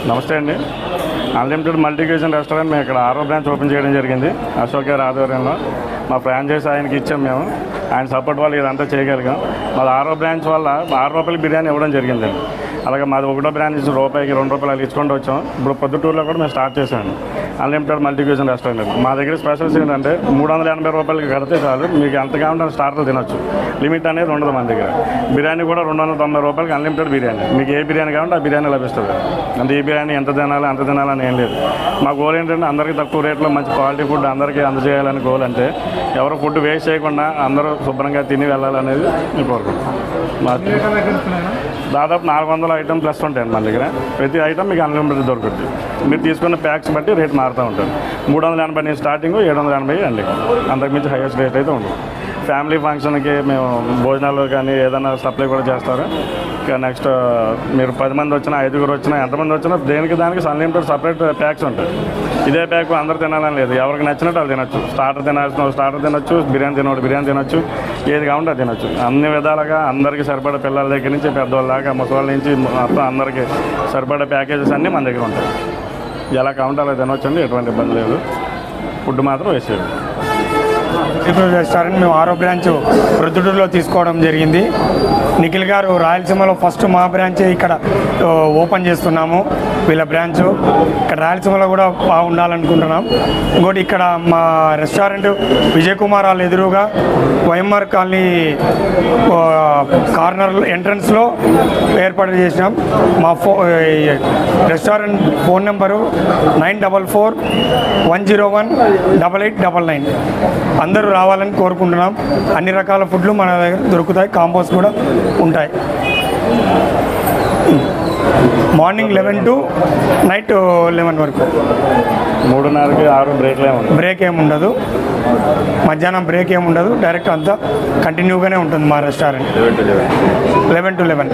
నమస్తే అండి. Unlimited multi cuisine restaurant మేము ఇక్కడ 6వ బ్రాంచ్ ఓపెన్ చేయడం జరిగింది. అశోక్ గారి ఆధ్వర్యంలో మా ఫ్రాంచైజ్ ఆయనకి ఇచ్చాం. మేము ఆయన సపోర్ట్ వల్ల ఇదంతా చేయగలిగాం. మాది 6వ బ్రాంచ్ వల్ల 6 రూపాయలకి బిర్యానీ ఇవ్వడం జరిగిందండి. అలాగే మాది 1వ బ్రాంచ్ నుంచి రూపాయికి 2 రూపాయలు అలా ఇచ్చుకుంటూ వచ్చాం. ఇప్పుడు పొద్దుటూరులో కూడా మేము స్టార్ట్ చేసాము అన్లిమిటెడ్ మల్టీ క్యూజిన్ రెస్టారెంట్. మా దగ్గర స్పెషల్స్ ఏంటంటే 380 రూపాయలకి కడితే చాలు, మీకు ఎంత కావాలంటే స్టార్టర్ తినొచ్చు. లిమిట్ అనేది ఉండదు మన దగ్గర. బిర్యానీ కూడా 290 రూపాయలకి అన్లిమిటెడ్ బిర్యానీ. మీకు ఏ బిర్యానీ కావాలంటే ఆ బిర్యానీ లభిస్తుంది. అంటే ఈ బిర్యానీ ఎంత తినాలి అంత తినాలని ఏం లేదు. మా గోల్ ఏంటంటే అందరికీ తక్కువ రేట్లో మంచి క్వాలిటీ ఫుడ్ అందరికీ అందజేయాలని గోల్. అంటే ఎవరు ఫుడ్ వేస్ట్ చేయకుండా అందరూ శుభ్రంగా తిని వెళ్ళాలనేది మేము కోరుకుంటున్నాం. దాదాపు 400 ఐటమ్ ప్లస్ ఉంటాయండి మన దగ్గర. ప్రతి ఐటమ్ మీకు అన్లిమిటెడ్ దొరుకుతుంది. మీరు తీసుకున్న ప్యాక్స్ బట్టి రేట్ మారుతూ ఉంటుంది. 380 నుంచి స్టార్టింగ్, 780 అండి. అంతకుమించి హైయెస్ట్ రేట్ అయితే ఉండదు. ఫ్యామిలీ ఫంక్షన్కి మేము భోజనాలు కానీ ఏదైనా సప్లై కూడా చేస్తారు. ఇక నెక్స్ట్ మీరు 10 మంది వచ్చినా 5గురు వచ్చినా ఎంతమంది వచ్చినా దేనికి దానికి అన్లిమిటెడ్ సపరేట్ ప్యాక్స్ ఉంటాయి. ఇదే ప్యాక్ అందరూ తినాలని లేదు. ఎవరికి నచ్చినట్టు వాళ్ళు తినొచ్చు. స్టార్టర్ తినొచ్చు, బిర్యానీ తినొచ్చు, ఏది కావాలంటే అది తినొచ్చు. అన్ని విధాలుగా అందరికీ సరిపడే పిల్లల దగ్గర నుంచి పెద్దవాళ్ళ దాకా ముసవాళ్ళ నుంచి మొత్తం అందరికీ సరిపడే ప్యాకేజెస్ అన్నీ మన దగ్గర ఉంటాయి. ఎలా కావాలంటే అలా తినొచ్చండి, ఎటువంటి ఇబ్బంది లేదు. ఫుడ్ మాత్రం వేసేది. రెస్టారెంట్ మేము 6వ బ్రాంచ్ ప్రొద్దుటూరులో తీసుకోవడం జరిగింది. నిఖిల్ గారు రాయలసీమలో ఫస్ట్ మా బ్రాంచ్ ఇక్కడ ఓపెన్ చేస్తున్నాము. వీళ్ళ బ్రాంచ్ ఇక్కడ రాయలసీమలో కూడా బాగుండాలనుకుంటున్నాం. ఇంకోటి ఇక్కడ మా రెస్టారెంట్ విజయ్ కుమార్ వాళ్ళ ఎదురుగా వైఎంఆర్ కాలనీ కార్నర్ ఎంట్రన్స్లో ఏర్పాటు చేసినాం. మా రెస్టారెంట్ ఫోన్ నెంబరు 9441018899. అందరూ రావాలని కోరుకుంటున్నాం. అన్ని రకాల ఫుడ్లు మన దగ్గర దొరుకుతాయి. కాంబోస్ కూడా ఉంటాయి. మార్నింగ్ 11 to నైట్ 11 వరకు. 3:30కి 6 బ్రేక్ ఏముండదు. మధ్యాహ్నం బ్రేక్ ఏముండదు. డైరెక్ట్ అంతా కంటిన్యూగానే ఉంటుంది మా రెస్టారెంట్ 11 to 11.